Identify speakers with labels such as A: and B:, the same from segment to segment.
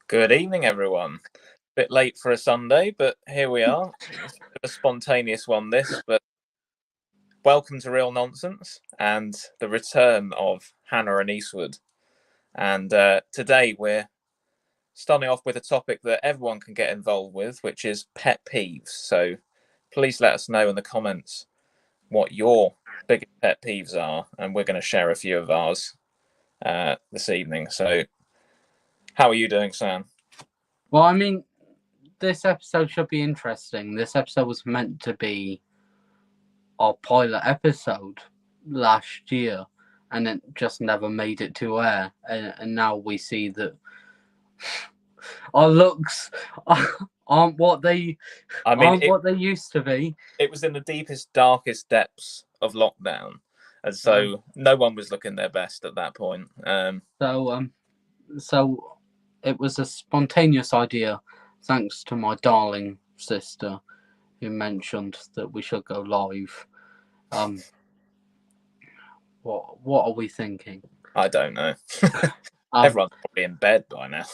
A: Good evening, everyone. Bit late for a Sunday, but here we are. It's a spontaneous one, this, but welcome to Real Nonsense and the return of Hannah and Eastwood. And today we're starting off with a topic that everyone can get involved with, which is pet peeves. So please let us know in the comments what your biggest pet peeves are, and we're going to share a few of ours this evening. So how are you doing, Sam?
B: Well, I mean, this episode should be interesting. This episode was meant to be our pilot episode last year, and it just never made it to air. And now we see that our looks aren't what they used to be.
A: It was in the deepest, darkest depths of lockdown, and so no one was looking their best at that point.
B: So it was a spontaneous idea, thanks to my darling sister, who mentioned that we should go live. What are we thinking?
A: I don't know. Everyone's probably in bed by now.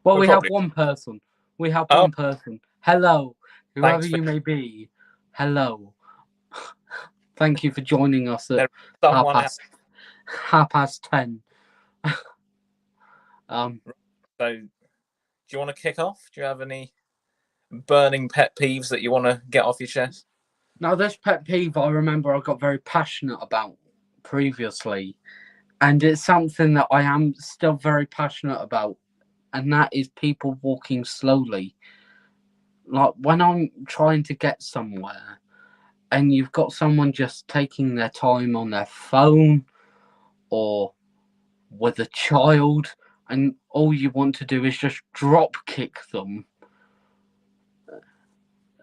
B: Well, we have one person. We have one person. Hello, whoever you may be. Hello. Thank you for joining us at 10:30.
A: So, do you want to kick off? Do you have any burning pet peeves that you want to get off your chest?
B: Now, this pet peeve I remember I got very passionate about previously, and it's something that I am still very passionate about, and that is people walking slowly. Like when I'm trying to get somewhere and you've got someone just taking their time on their phone or with a child, and all you want to do is just drop kick them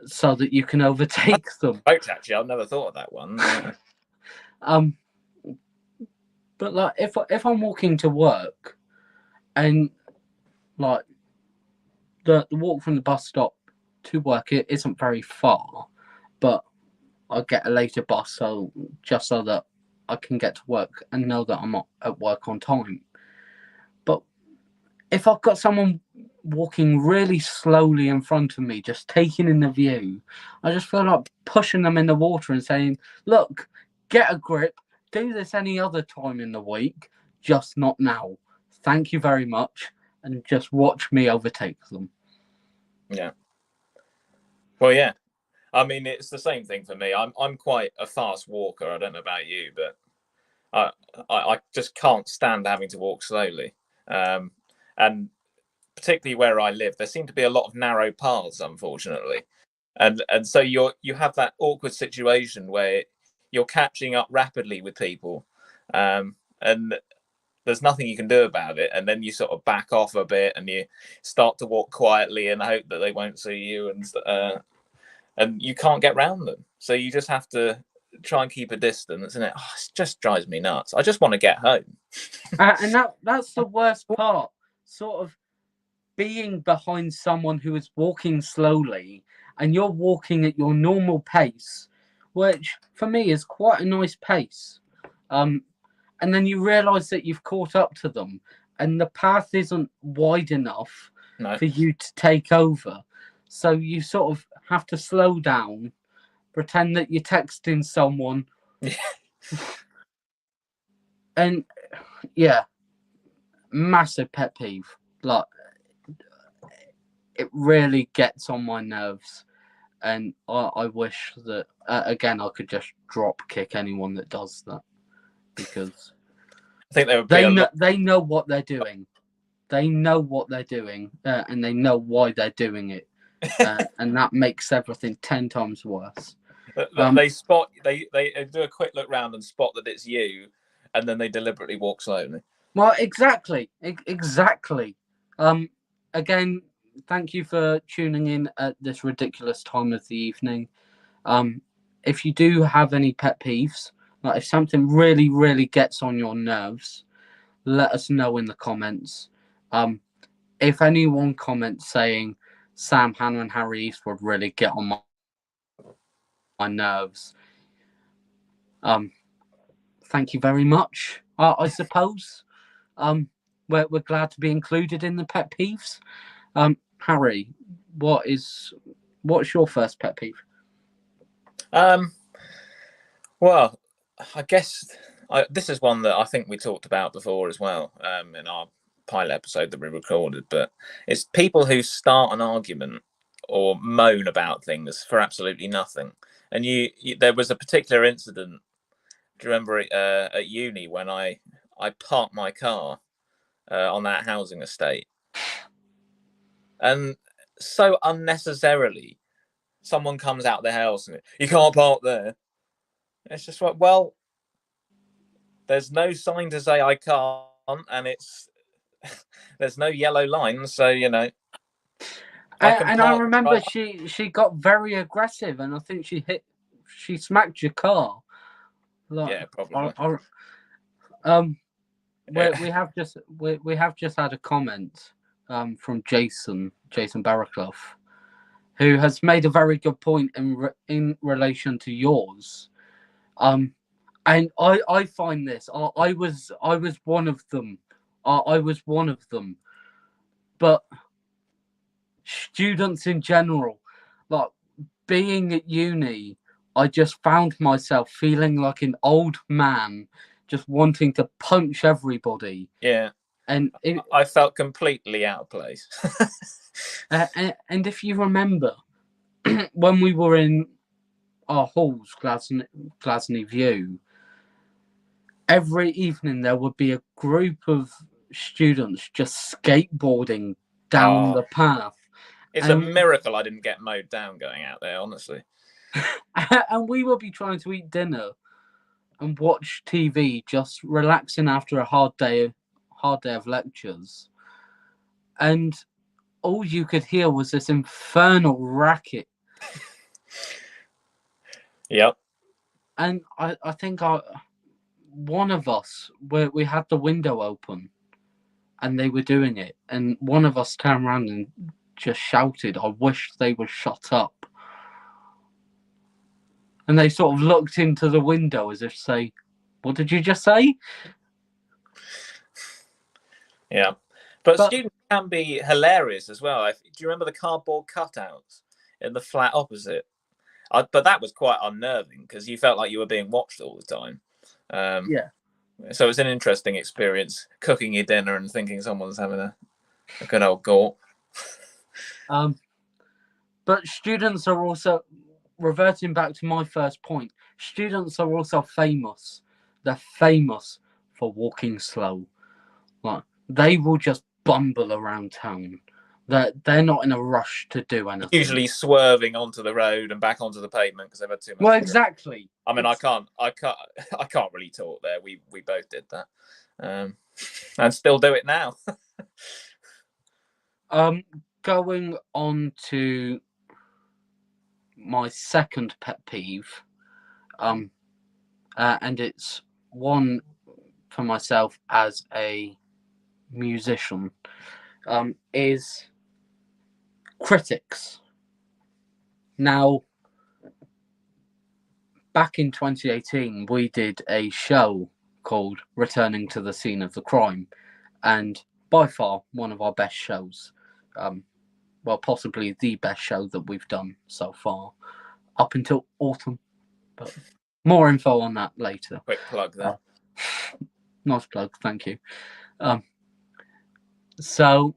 B: so that you can overtake them.
A: Actually, I've never thought of that one.
B: But like if I'm walking to work and like the walk from the bus stop to work, it isn't very far, but I get a later bus so that I can get to work and know that I'm at work on time. But if I've got someone walking really slowly in front of me, just taking in the view, I just feel like pushing them in the water and saying, look, get a grip, do this any other time in the week, just not now. Thank you very much, and just watch me overtake them.
A: Yeah. Well, yeah. I mean, it's the same thing for me. I'm quite a fast walker. I don't know about you, but I just can't stand having to walk slowly. And particularly where I live, there seem to be a lot of narrow paths, unfortunately. And so you have that awkward situation where you're catching up rapidly with people, and there's nothing you can do about it. And then you sort of back off a bit and you start to walk quietly and hope that they won't see you, and you can't get round them. So you just have to try and keep a distance, and it just drives me nuts. I just want to get home.
B: And that's the worst part, sort of being behind someone who is walking slowly and you're walking at your normal pace, which for me is quite a nice pace. And then you realise that you've caught up to them and the path isn't wide enough for you to take over. So you sort of have to slow down, pretend that you're texting someone. And yeah, massive pet peeve. Like, it really gets on my nerves. And I wish that, again, I could just drop kick anyone that does that. Because
A: I think
B: they know what they're doing. They know what they're doing, and they know why they're doing it. And that makes everything 10 times worse.
A: They do a quick look round and spot that it's you, and then they deliberately walk slowly.
B: Well, exactly. Again, thank you for tuning in at this ridiculous time of the evening. If you do have any pet peeves, like if something really, really gets on your nerves, let us know in the comments. If anyone comments saying Sam, Hannah, and Harry Eastwood really get on my nerves, thank you very much. I suppose we're glad to be included in the pet peeves. Harry, what's your first pet peeve?
A: Um, well, I guess this is one that I think we talked about before as well, in our pilot episode that we recorded. But it's people who start an argument or moan about things for absolutely nothing. And there was a particular incident. Do you remember it, at uni when I parked my car on that housing estate, and so unnecessarily someone comes out the house and you can't park there. It's just like, well, there's no sign to say I can't, and there's no yellow line, so I can
B: And I
A: park
B: remember
A: right.
B: she got very aggressive, and I think she smacked your car. Like,
A: Yeah, probably.
B: um,
A: Yeah.
B: we have just had a comment from Jason Barraclough, who has made a very good point in relation to yours. And I find this. I was one of them. I was one of them. But students in general, like being at uni, I just found myself feeling like an old man, just wanting to punch everybody.
A: Yeah,
B: And
A: I felt completely out of place.
B: and if you remember, when we were in our halls, Glasney View, every evening there would be a group of students just skateboarding down the path.
A: It's a
B: And
A: miracle I didn't get mowed down going out there, honestly.
B: and we would be trying to eat dinner and watch TV, just relaxing after a hard day of lectures. And all you could hear was this infernal racket.
A: Yep.
B: And I think one of us, we had the window open and they were doing it. And one of us turned around and just shouted, I wish they would shut up. And they sort of looked into the window as if to say, what did you just say?
A: Yeah. But students can be hilarious as well. Do you remember the cardboard cutouts in the flat opposite? But that was quite unnerving because you felt like you were being watched all the time.
B: Yeah.
A: So it's an interesting experience cooking your dinner and thinking someone's having a good old gawp.
B: But students are also, reverting back to my first point, students are also famous. They're famous for walking slow. Like, they will just bumble around town. They're not in a rush to do anything.
A: Usually swerving onto the road and back onto the pavement because they've had too much.
B: Well, exactly.
A: I mean, I can't really talk there. We both did that, and still do it now.
B: Going on to my second pet peeve, and it's one for myself as a musician, is critics. Now, back in 2018, we did a show called Returning to the Scene of the Crime, and by far one of our best shows. Well, possibly the best show that we've done so far, up until autumn. But more info on that later.
A: Quick plug there.
B: Nice plug, thank you. So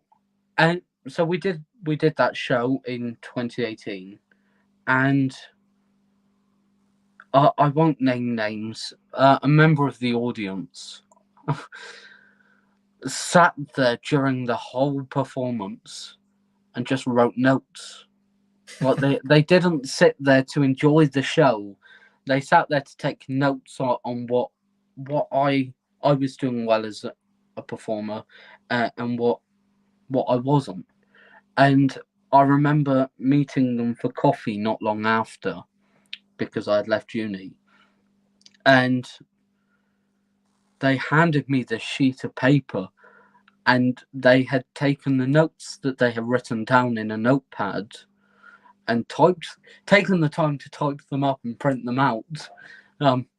B: we did that show in 2018, and I won't name names. A member of the audience sat there during the whole performance and just wrote notes. Like they didn't sit there to enjoy the show. They sat there to take notes on what I was doing well as a performer, and what I wasn't. And I remember meeting them for coffee not long after, because I had left uni, and they handed me this sheet of paper, and they had taken the notes that they had written down in a notepad and taken the time to type them up and print them out,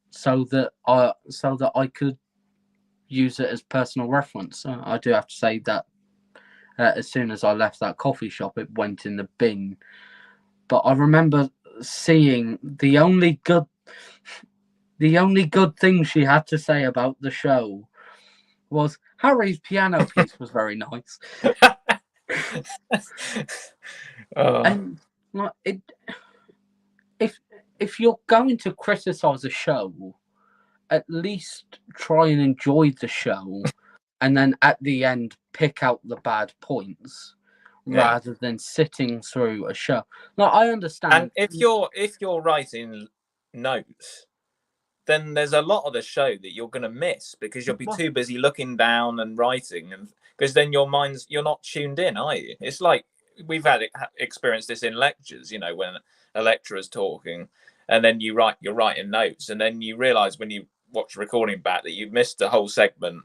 B: so that I could use it as personal reference. I do have to say that as soon as I left that coffee shop, it went in the bin. But I remember seeing the only good thing she had to say about the show was Harry's piano piece was very nice. And like it, if you're going to criticize a show, at least try and enjoy the show, and then at the end pick out the bad points, rather than sitting through a show. Like, I understand.
A: And if you're writing notes, then there's a lot of the show that you're going to miss because you'll be too busy looking down and writing, and because then you're not tuned in, are you? It's like we've experienced this in lectures, when a lecturer's talking, and then you're writing notes, and then you realise when you watch a recording back that you missed a whole segment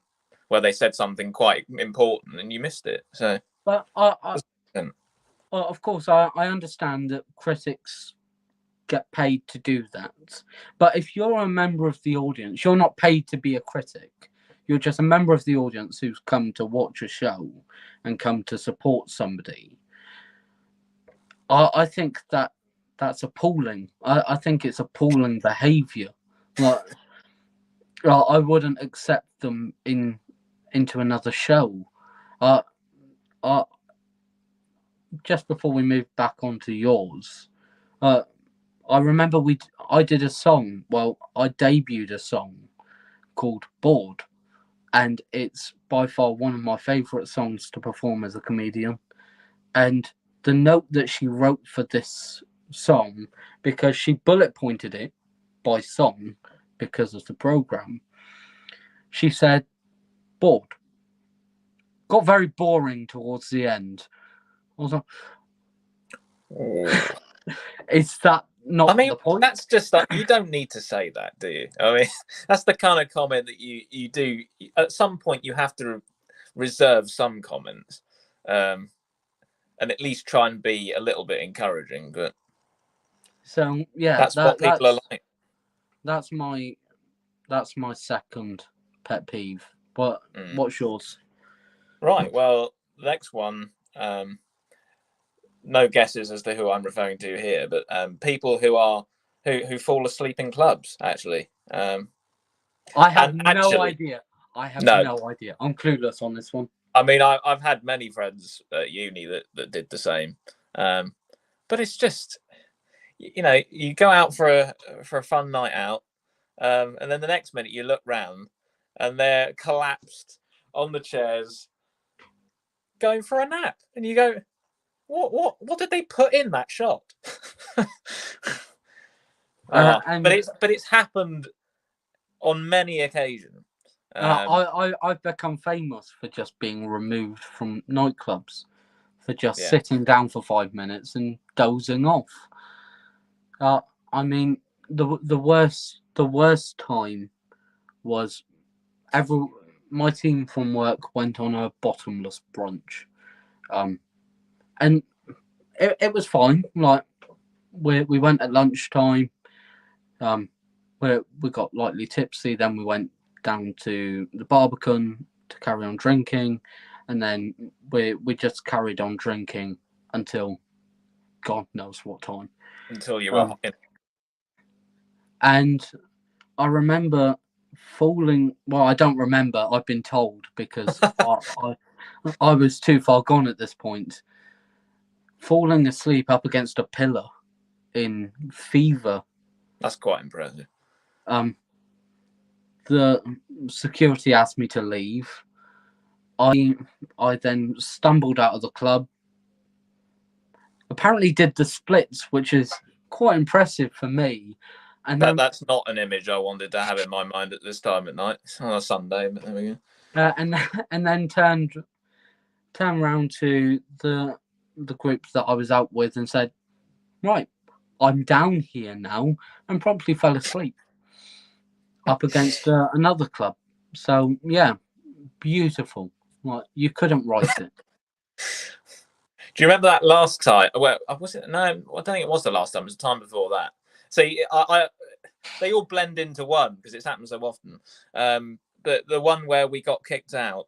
A: where they said something quite important and you missed it. So,
B: but of course, I understand that critics get paid to do that. But if you're a member of the audience, you're not paid to be a critic. You're just a member of the audience who's come to watch a show and come to support somebody. I think that's appalling. I think it's appalling behaviour. Like, I wouldn't accept them into another show. Just before we move back onto yours, I remember I did a song. Well, I debuted a song called "Bored," and it's by far one of my favourite songs to perform as a comedian. And the note that she wrote for this song, because she bullet pointed it by song because of the programme, she said, "Bored." Got very boring towards the end. I was like, is that not the point?
A: That's just like, you don't need to say that, do you? I mean, that's the kind of comment that you do. At some point, you have to reserve some comments, and at least try and be a little bit encouraging. But
B: so yeah,
A: that's what people are like.
B: That's my second pet peeve. What's yours?
A: Right. Well, the next one. No guesses as to who I'm referring to here, but people who fall asleep in clubs. Actually,
B: I have no idea. No idea. I'm clueless on this one.
A: I mean, I've had many friends at uni that did the same, but it's just, you go out for a fun night out, and then the next minute you look round and they're collapsed on the chairs, going for a nap, and you go, What did they put in that shot? But it's happened on many occasions.
B: I've become famous for just being removed from nightclubs, for just sitting down for 5 minutes and dozing off. I mean, the worst time was my team from work went on a bottomless brunch. And it was fine. Like, we went at lunchtime. We got lightly tipsy. Then we went down to the Barbican to carry on drinking, and then we just carried on drinking until God knows what time.
A: Until you were in.
B: And I remember falling. Well, I don't remember. I've been told because I was too far gone at this point. Falling asleep up against a pillar in fever.
A: That's quite impressive.
B: The security asked me to leave. I then stumbled out of the club. Apparently did the splits, which is quite impressive for me. And
A: that's not an image I wanted to have in my mind at this time at night. It's on a Sunday, but there we go.
B: And then turned around to the group that I was out with and said, "Right, I'm down here now," and promptly fell asleep up against another club. So yeah, beautiful. Like, you couldn't write it.
A: Do you remember that last time? Well, was it? No, I don't think it was the last time. It was the time before that. See, they all blend into one because it's happened so often. the one where we got kicked out.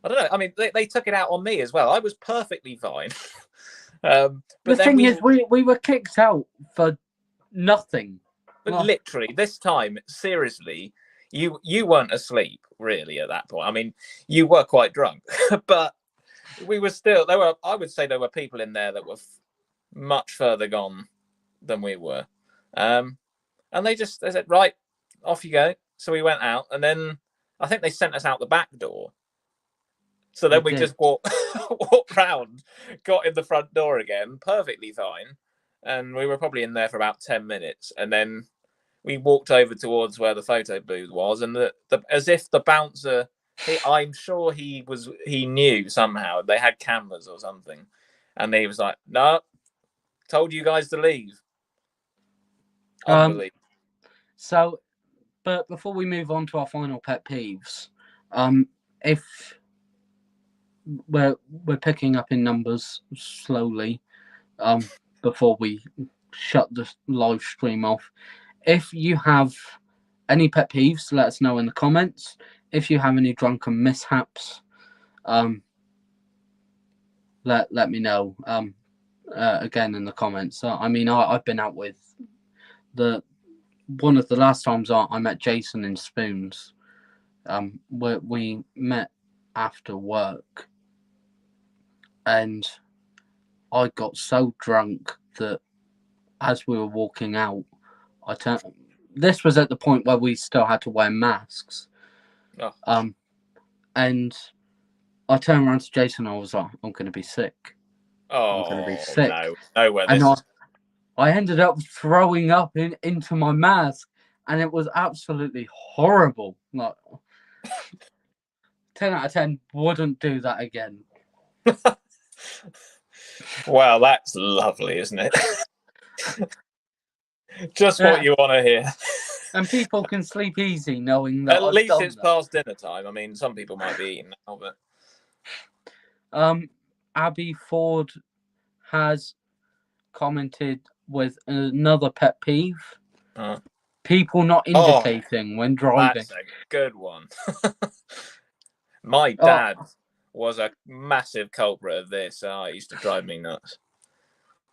A: I don't know. I mean, they took it out on me as well. I was perfectly fine. But
B: The
A: then
B: thing is, we were kicked out for nothing.
A: but
B: Like,
A: literally this time, seriously, you weren't asleep really at that point. I mean, you were quite drunk, but we were still there were. I would say there were people in there that were much further gone than we were, and they said, right, off you go. So we went out, and then I think they sent us out the back door. So then we just walked round, got in the front door again, perfectly fine, and we were probably in there for about 10 minutes, and then we walked over towards where the photo booth was, and as if the bouncer, I'm sure he knew somehow they had cameras or something, and he was like, "No, told you guys to leave." Unbelievable.
B: So, but before we move on to our final pet peeves, if we're picking up in numbers slowly, before we shut the live stream off. If you have any pet peeves, let us know in the comments. If you have any drunken mishaps, let me know again in the comments. I mean, I've been out with one of the last times I met Jason in Spoons. We met after work, and I got so drunk that as we were walking out, this was at the point where we still had to wear masks.
A: Oh.
B: And I turned around to Jason and I was like, I'm going to be sick.
A: Oh,
B: I'm going to be sick.
A: Nowhere.
B: And I ended up throwing up into my mask, and it was absolutely horrible. Like, 10 out of 10, wouldn't do that again.
A: Wow, that's lovely, isn't it? Just what you want to hear.
B: And people can sleep easy knowing that
A: At least it's past dinner time. I mean, some people might be eating now,
B: but Abby Ford has commented with another pet peeve. People not indicating when driving.
A: That's a good one. My dad was a massive culprit of this. It used to drive me nuts.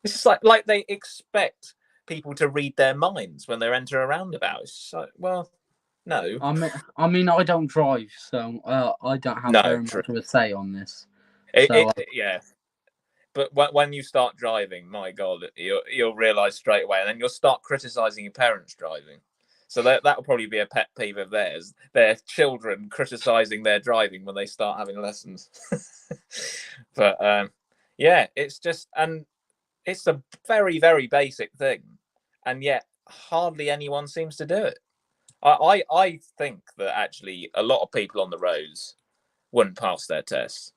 A: It's just like they expect people to read their minds when they're entering a roundabout. It's just like, well, no.
B: I mean, I don't drive, so I don't have very much of a say on this.
A: Yeah. But when you start driving, my God, you'll realise straight away, and then you'll start criticising your parents driving. So that will probably be a pet peeve of theirs. Their children criticising their driving when they start having lessons. But yeah, it's just, and it's a very, very basic thing, and yet hardly anyone seems to do it. I think that actually a lot of people on the roads wouldn't pass their tests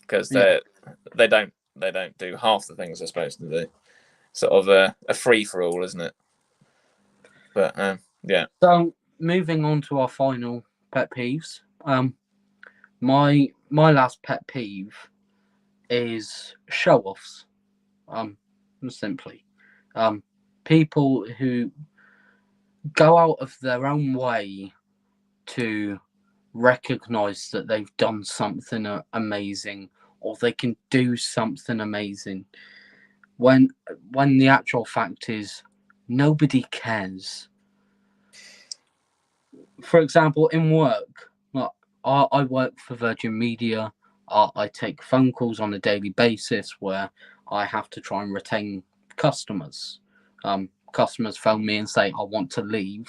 A: because they don't do half the things they're supposed to do. Sort of a free for all, isn't it? But yeah.
B: So moving on to our final pet peeves. My last pet peeve is show offs. Simply, people who go out of their own way to recognize that they've done something amazing, or they can do something amazing, when the actual fact is nobody cares. For example, in work, I work for Virgin Media. I take phone calls on a daily basis where I have to try and retain customers. Customers phone me and say, I want to leave.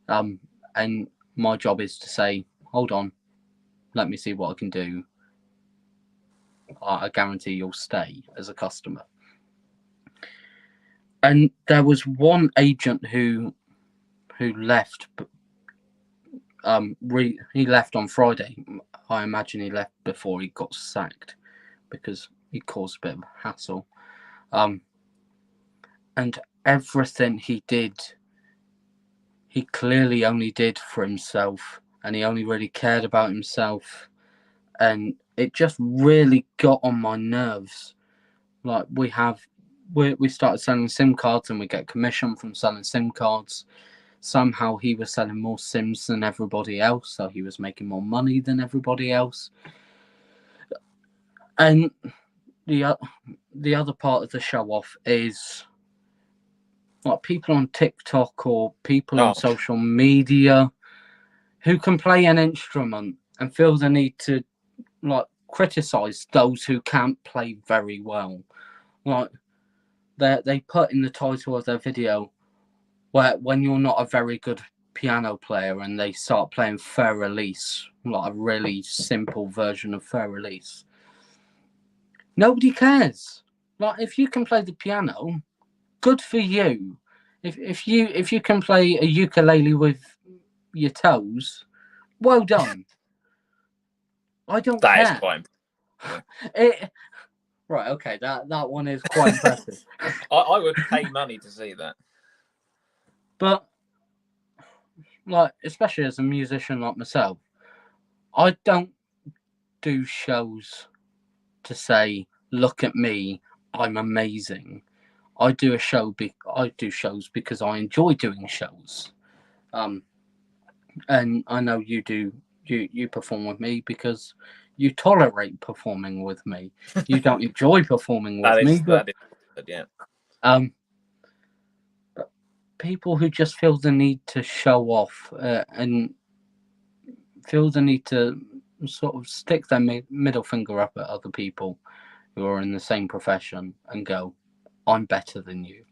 B: And my job is to say, hold on, let me see what I can do. I guarantee you'll stay as a customer. And there was one agent who left. He left on Friday. I imagine he left before he got sacked because he caused a bit of hassle. And everything he did, he clearly only did for himself, and he only really cared about himself. And it just really got on my nerves. Like, we started selling SIM cards, and we get commission from selling SIM cards. somehow he was selling more Sims than everybody else, so he was making more money than everybody else. And the other part of the show off is like people on TikTok or people on social media who can play an instrument and feel the need to like criticize those who can't play very well. Like they put in the title of their video where when you're not a very good piano player and they start playing Fair Release, like a really simple version of Fair Release. Nobody cares. Like if you can play the piano, good for you. If you can play a ukulele with your toes, well done. I don't care.
A: That is quite.
B: Right, okay, that one is quite impressive.
A: I would pay money to see that.
B: But like, especially as a musician like myself, I don't do shows to say, "Look at me, I'm amazing." I do shows because I enjoy doing shows. And I know you do. You perform with me because you tolerate performing with me. You don't enjoy performing with me, but
A: yeah.
B: But people who just feel the need to show off and feel the need to sort of stick their middle finger up at other people who are in the same profession and go, "I'm better than you,"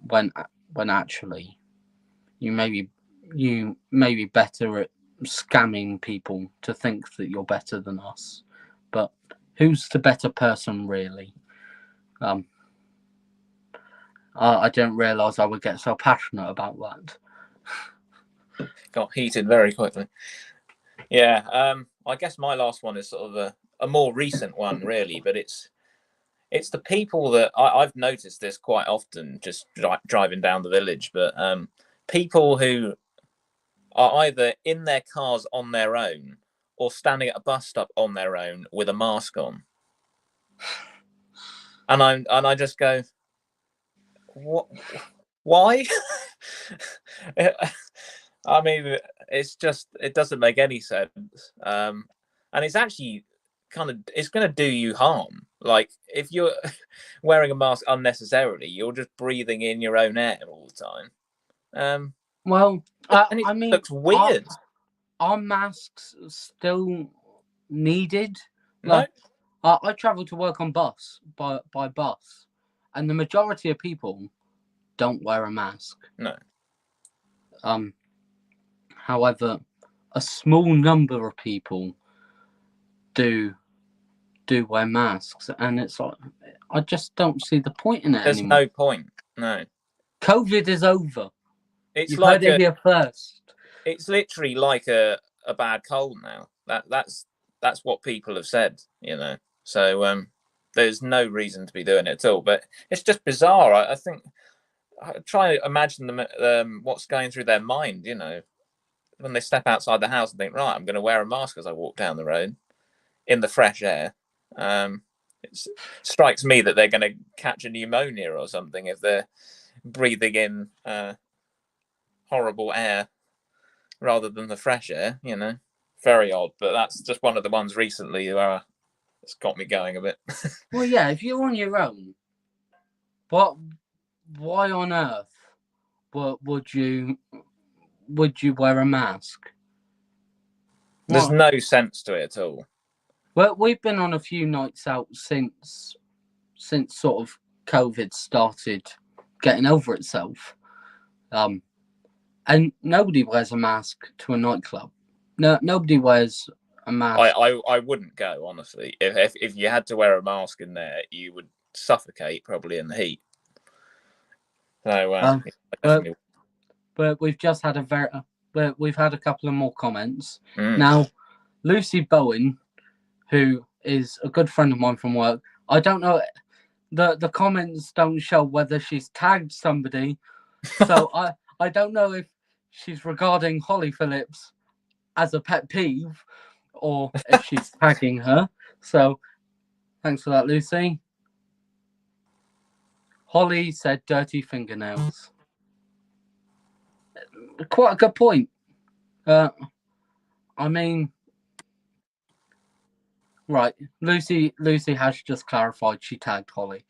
B: when actually you may be better at scamming people to think that you're better than us. But who's the better person, really? I didn't realise I would get so passionate about that.
A: Got heated very quickly. Yeah, I guess my last one is sort of a more recent one, really, but it's the people that I've noticed this quite often just driving down the village, but people who are either in their cars on their own or standing at a bus stop on their own with a mask on. And I just go, what? Why? I mean, it doesn't make any sense. And it's actually it's going to do you harm. Like if you're wearing a mask unnecessarily, you're just breathing in your own air all the time.
B: Well,
A: and
B: I mean,
A: looks weird.
B: Are masks still needed?
A: No.
B: I travel to work on bus by bus, and the majority of people don't wear a mask.
A: No.
B: However, a small number of people do wear masks, and it's like I just don't see the point in it
A: There's
B: anymore.
A: no point. No.
B: COVID is over.
A: It's
B: You
A: like
B: heard it here first.
A: It's literally like a bad cold now. That's what people have said, you know. So there's no reason to be doing it at all. But it's just bizarre. I think I try to imagine them what's going through their mind, you know, when they step outside the house and think, right, I'm going to wear a mask as I walk down the road in the fresh air. It strikes me that they're going to catch a pneumonia or something if they're breathing in horrible air rather than the fresh air, you know. Very odd, but that's just one of the ones recently where it's got me going a bit.
B: Well, yeah, if you're on your own, why on earth would you wear a mask?
A: There's no sense to it at all.
B: Well, we've been on a few nights out since sort of COVID started getting over itself, and nobody wears a mask to a nightclub. No, nobody wears a mask.
A: I wouldn't go, honestly. If you had to wear a mask in there, you would suffocate probably in the heat. So,
B: but we've just had we've had a couple of more comments.
A: Mm.
B: Now, Lucy Bowen, who is a good friend of mine from work, I don't know, the comments don't show whether she's tagged somebody, so I don't know if she's regarding Holly Phillips as a pet peeve or if she's tagging her. So thanks for that, Lucy. Holly said dirty fingernails. quite a good point. I mean, right. Lucy has just clarified she tagged Holly.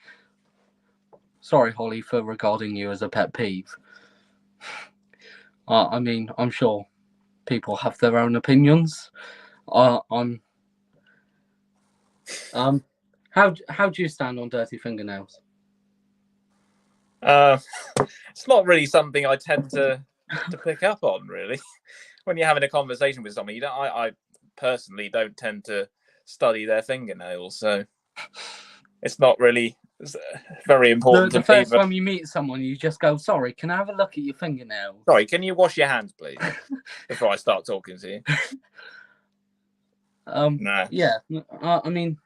B: Sorry, Holly, for regarding you as a pet peeve. I mean, I'm sure people have their own opinions. I'm. How do you stand on dirty fingernails?
A: It's not really something I tend to pick up on, really. When you're having a conversation with someone, I personally don't tend to study their fingernails, so it's not really very important
B: The
A: to me.
B: first time you meet someone, you just go, "Sorry, can I have a look at your fingernails?"
A: Sorry, can you wash your hands, please, before I start talking to you? No.
B: Yeah. I mean,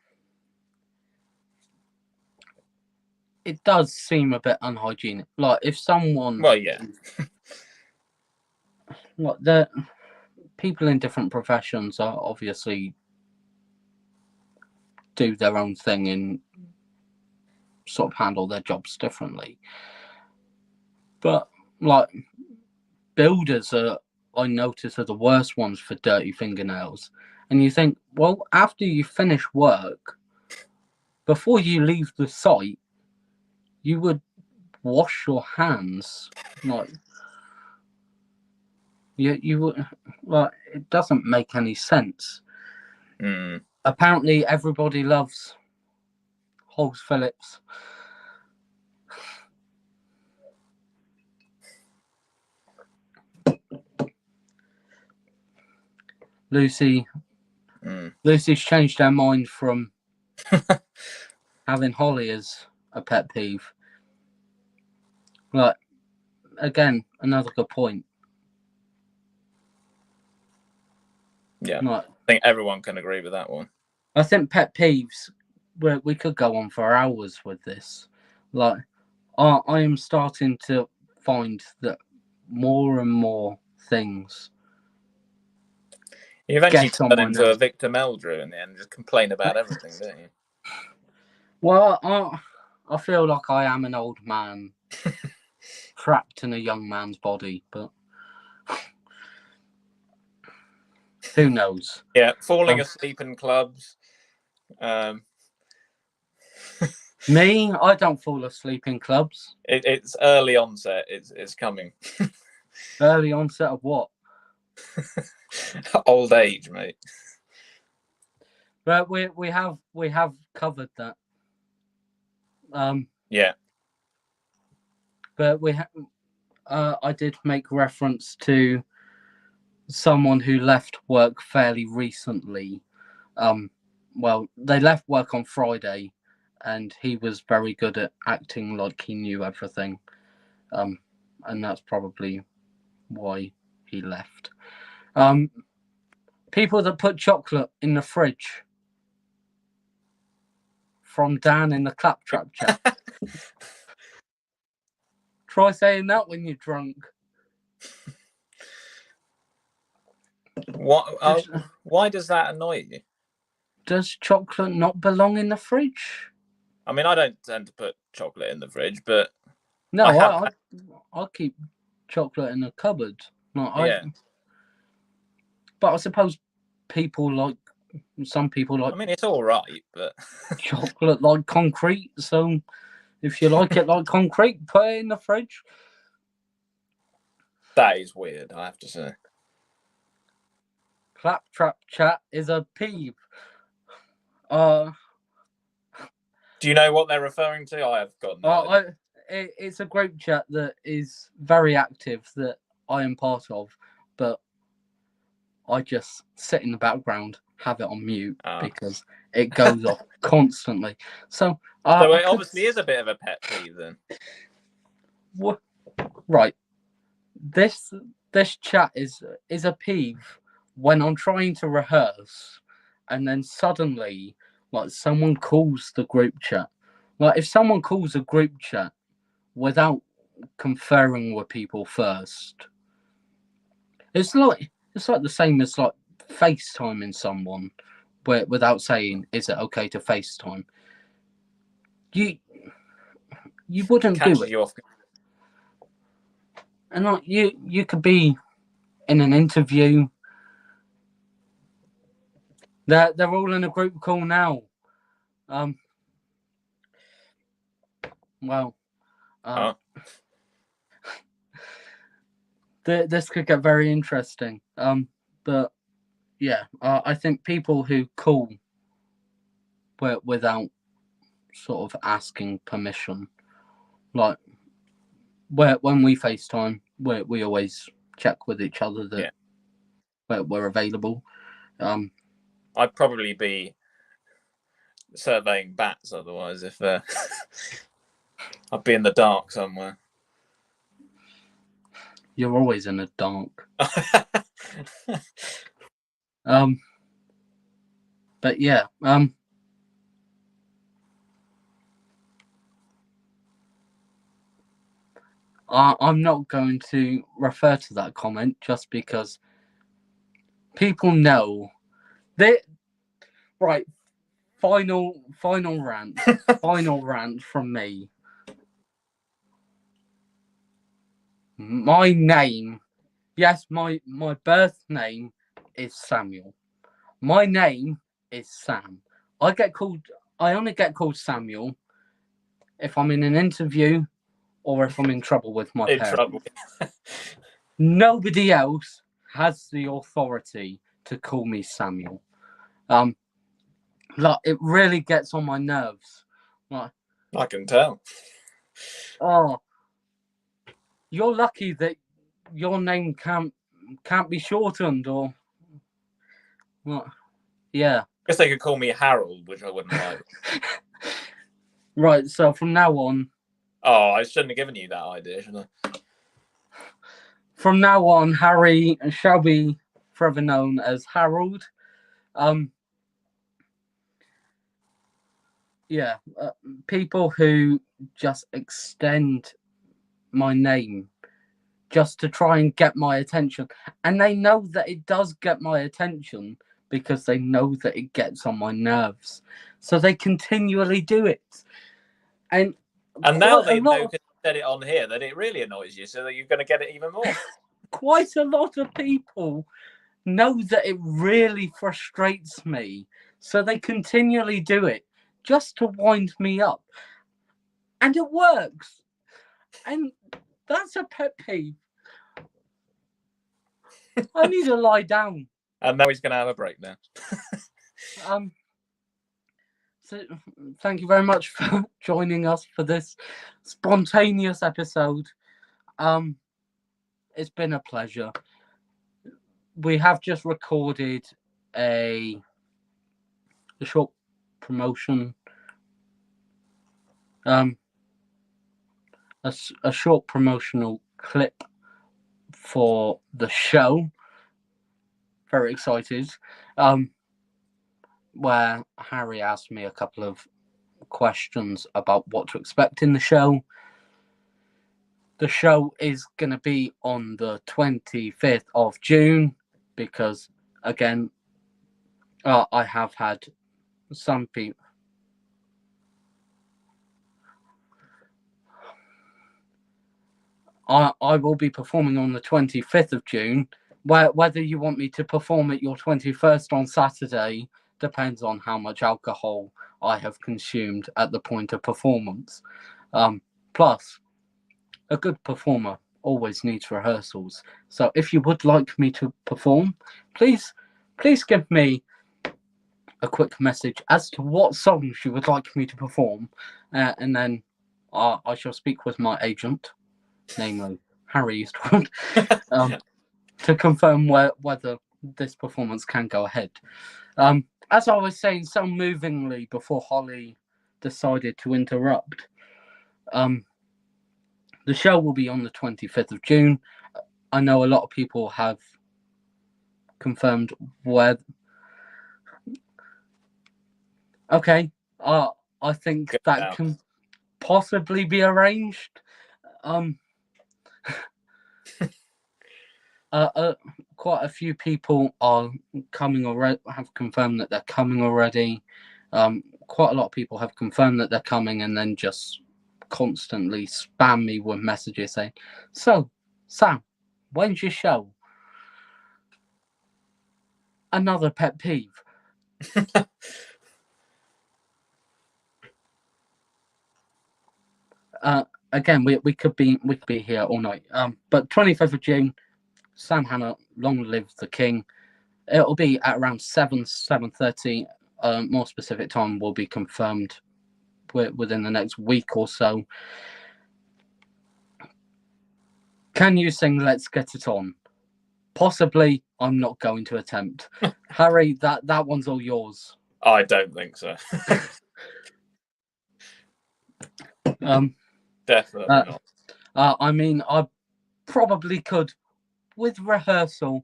B: it does seem a bit unhygienic. Like if someone,
A: Well, yeah,
B: like the people in different professions are obviously do their own thing and sort of handle their jobs differently. But like builders are, I notice, are the worst ones for dirty fingernails. And you think, well, after you finish work, before you leave the site, you would wash your hands. Like you would, like it doesn't make any sense. Apparently, everybody loves Hogs Phillips. Lucy's changed her mind from having Holly as a pet peeve. Like, again, another good point.
A: Yeah,
B: like,
A: I think everyone can agree with that one.
B: I think pet peeves, we could go on for hours with this. Like, I am starting to find that more and more things
A: You eventually
B: get on
A: turn
B: my
A: into a
B: nerves.
A: Victor Meldrew in the end and just complain about everything, don't you?
B: Well, I feel like I am an old man trapped in a young man's body, but who knows?
A: Yeah, falling asleep in clubs.
B: Me, I don't fall asleep in clubs.
A: It's early onset. It's coming.
B: Early onset of what?
A: Old age, mate.
B: But we have covered that.
A: Yeah.
B: But I did make reference to someone who left work fairly recently. Well, they left work on Friday, and he was very good at acting like he knew everything. And that's probably why he left. People that put chocolate in the fridge. From Dan in the Claptrap chat. Try saying that when you're drunk.
A: What? Why does that annoy you?
B: Does chocolate not belong in the fridge?
A: I mean, I don't tend to put chocolate in the fridge, but
B: no, I keep chocolate in the cupboard.
A: Yeah.
B: But I suppose some people like.
A: I mean, it's all right, but
B: chocolate like concrete. So if you like it like concrete, put it in the fridge.
A: That is weird, I have to say.
B: Claptrap chat is a peeve.
A: Do you know what they're referring to? I have got no idea.
B: It's a group chat that is very active that I am part of, but I just sit in the background, have it on mute because it goes off constantly. So
A: it obviously is a bit of a pet peeve then.
B: Right. This chat is a peeve when I'm trying to rehearse and then suddenly like someone calls the group chat. Like if someone calls a group chat without conferring with people first, it's like the same as like FaceTiming someone without saying, is it okay to FaceTime? You wouldn't do it.
A: You off.
B: And like you could be in an interview. They're all in a group call now. Well,
A: Oh,
B: this could get very interesting. But yeah, I think people who call without sort of asking permission, like when we FaceTime, we always check with each other that we're available.
A: I'd probably be surveying bats otherwise if I'd be in the dark somewhere.
B: You're always in the dark. But yeah, I'm not going to refer to that comment just because people know they right. Final rant. Final rant from me. My name, yes, my birth name is Samuel. My name is Sam. I only get called Samuel if I'm in an interview or if I'm in trouble with my parents.
A: Trouble.
B: Nobody else has the authority to call me Samuel. Like it really gets on my nerves. Like,
A: I can tell.
B: oh, you're lucky that your name can't be shortened or what? Yeah.
A: I guess they could call me Harold, which I wouldn't like.
B: Right, so from now on.
A: Oh, I shouldn't have given you that idea, should I?
B: From now on, Harry shall be forever known as Harold. Yeah, people who just extend my name just to try and get my attention, and they know that it does get my attention because they know that it gets on my nerves, so they continually do it. And
A: now they know because you said it on here that it really annoys you, so that you're going to get it even more.
B: Quite a lot of people know that it really frustrates me, so they continually do it just to wind me up. And it works. And that's a pet peeve. I need to lie down.
A: And now he's going to have a breakdown.
B: So thank you very much for joining us for this spontaneous episode. It's been a pleasure. We have just recorded a short promotion. A short promotional clip for the show. Very excited. Where Harry asked me a couple of questions about what to expect in the show. The show is going to be on the 25th of June because, again, I have had some people. I will be performing on the 25th of June. Whether you want me to perform at your 21st on Saturday depends on how much alcohol I have consumed at the point of performance. Plus, a good performer always needs rehearsals. So if you would like me to perform, please give me a quick message as to what songs you would like me to perform, and then I shall speak with my agent, namely Harry Eastwood, to confirm whether this performance can go ahead. As I was saying so movingly before Holly decided to interrupt, the show will be on the 25th of June. I know a lot of people have confirmed where. Okay, I think that can possibly be arranged. Quite a few people are coming already. Have confirmed that they're coming already. Quite a lot of people have confirmed that they're coming, and then just constantly spam me with messages saying, "So, Sam, when's your show? Another pet peeve. Again, we could be here all night. But 25th of June, Sam Hannah, long live the king. It'll be at around 7:30. More specific time will be confirmed within the next week or so. Can you sing Let's Get It On? Possibly. I'm not going to attempt. Harry, that one's all yours.
A: I don't think so. Definitely not.
B: I mean, I probably could with rehearsal.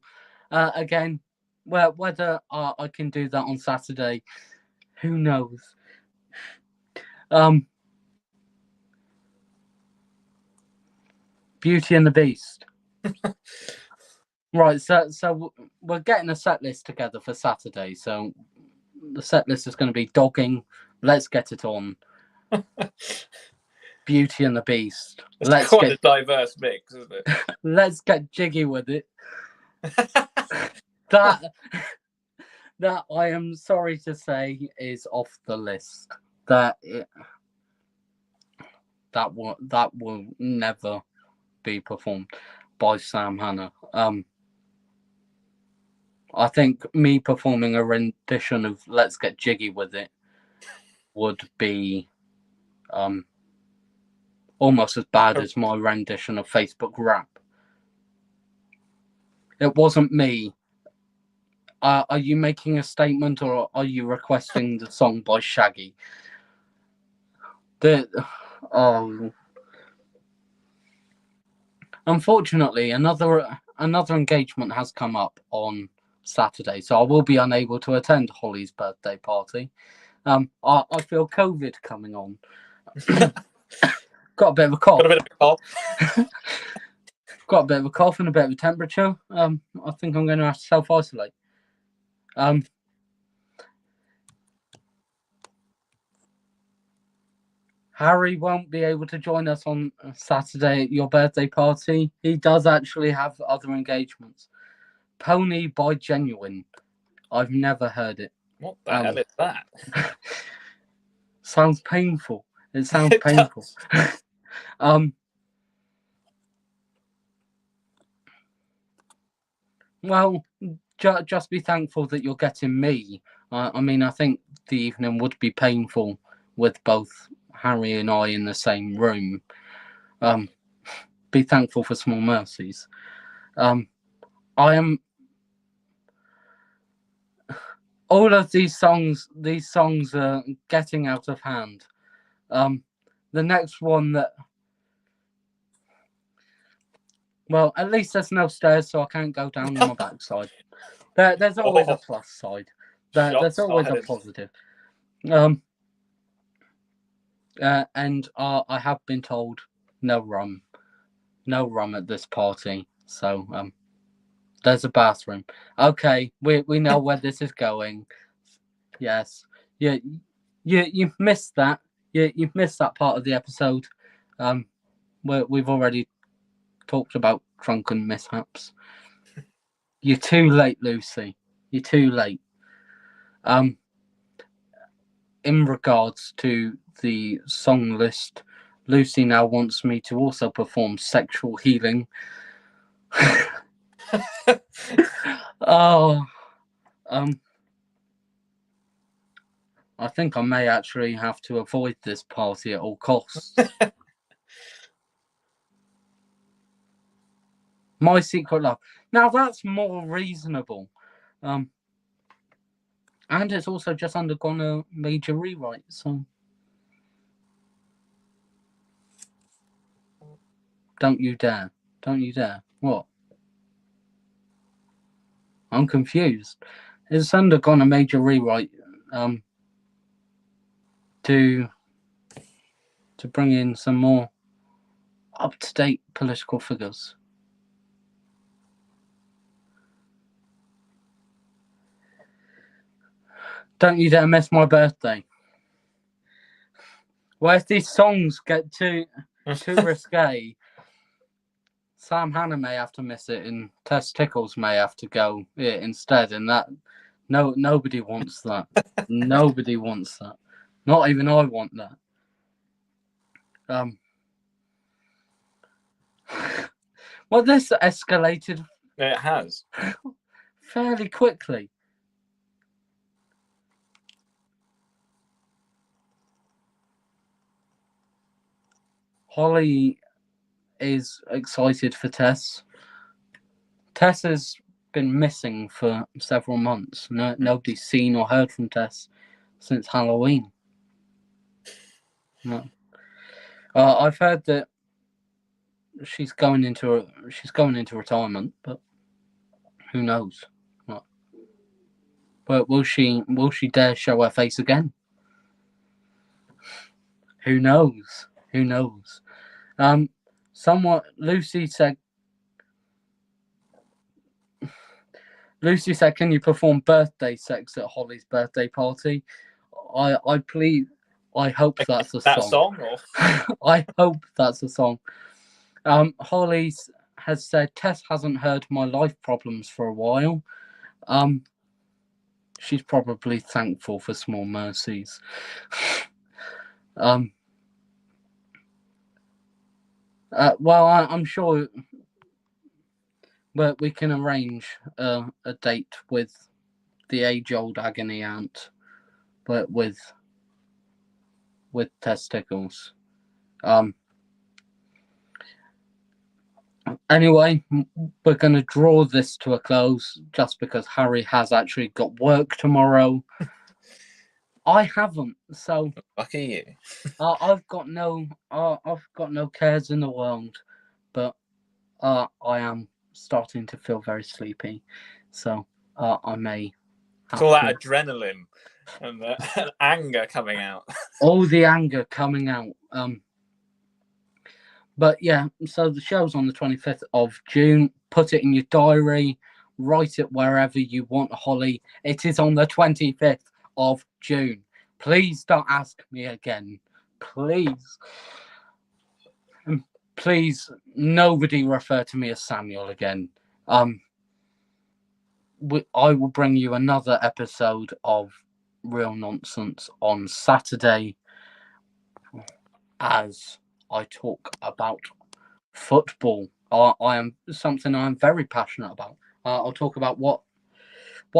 B: Again, whether I can do that on Saturday, who knows? Beauty and the Beast. Right, so we're getting a set list together for Saturday. So the set list is going to be Dogging, Let's Get It On, Beauty and the Beast.
A: It's quite a diverse mix, isn't it?
B: Let's get jiggy with it. that I am sorry to say is off the list. That will never be performed by Sam Hannah. I think me performing a rendition of Let's Get Jiggy With It would be almost as bad as my rendition of Facebook Rap. It wasn't me. Are you making a statement or are you requesting the song by Shaggy? Unfortunately, another engagement has come up on Saturday, so I will be unable to attend Holly's birthday party. I feel COVID coming on. Got a bit of a cough. Got a bit of a cough and a bit of a temperature. I think I'm going to have to self-isolate. Harry won't be able to join us on Saturday at your birthday party. He does actually have other engagements. Pony by Genuine. I've never heard it.
A: What the hell is that?
B: Sounds painful. It sounds painful. Well, just be thankful that you're getting me. I mean, I think the evening would be painful with both Harry and I in the same room. Be thankful for small mercies. I am. All of these songs are getting out of hand. The next one that, well, at least there's no stairs, so I can't go down on my backside. There's always a plus side. There's always a positive. And I have been told no rum at this party. So there's a bathroom. Okay, we know where this is going. Yes, you've missed that. You've missed that part of the episode. We've already talked about drunken mishaps. You're too late, Lucy. You're too late. In regards to the song list, Lucy now wants me to also perform Sexual Healing. I think I may actually have to avoid this party at all costs. My Secret Love. Now that's more reasonable. And it's also just undergone a major rewrite, so don't you dare. Don't you dare. What? I'm confused. It's undergone a major rewrite to bring in some more up-to-date political figures. Don't you dare miss my birthday. Well, if these songs get too risque, Sam Hannah may have to miss it, and Tess Tickles may have to go instead. And that, nobody wants that. Nobody wants that. Not even I want that. Well, this escalated.
A: It has.
B: Fairly quickly. Holly is excited for Tess. Tess has been missing for several months. Nobody's seen or heard from Tess since Halloween. No. I've heard that she's going into retirement, but who knows? But will she dare show her face again? Who knows? Who knows? Lucy said, can you perform birthday sex at Holly's birthday party? I hope that's a
A: that
B: song.
A: Or?
B: I hope that's a song. Holly has said, Tess hasn't heard my life problems for a while. She's probably thankful for small mercies. Well, I'm sure but we can arrange a date with the age-old agony aunt, but with testicles. Anyway, we're going to draw this to a close just because Harry has actually got work tomorrow. I haven't, so
A: lucky you.
B: I've got no cares in the world, but I am starting to feel very sleepy, so I may.
A: It's all that adrenaline and the anger coming out.
B: All the anger coming out. But yeah, so the show's on the 25th of June. Put it in your diary. Write it wherever you want, Holly. It is on the 25th of June. Please don't ask me again. Please. And please, nobody refer to me as Samuel again. I will bring you another episode of Real Nonsense on Saturday as I talk about football. I am something I'm very passionate about. I'll talk about what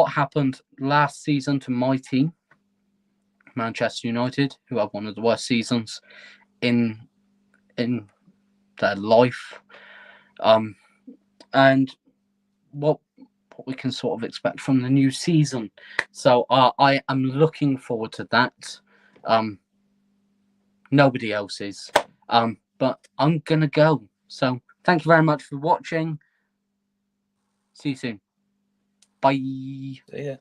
B: happened last season to my team, Manchester United, who had one of the worst seasons in their life, and what we can sort of expect from the new season. So I am looking forward to that. Nobody else is. But I'm gonna go. So thank you very much for watching. See you soon. Bye.
A: See ya.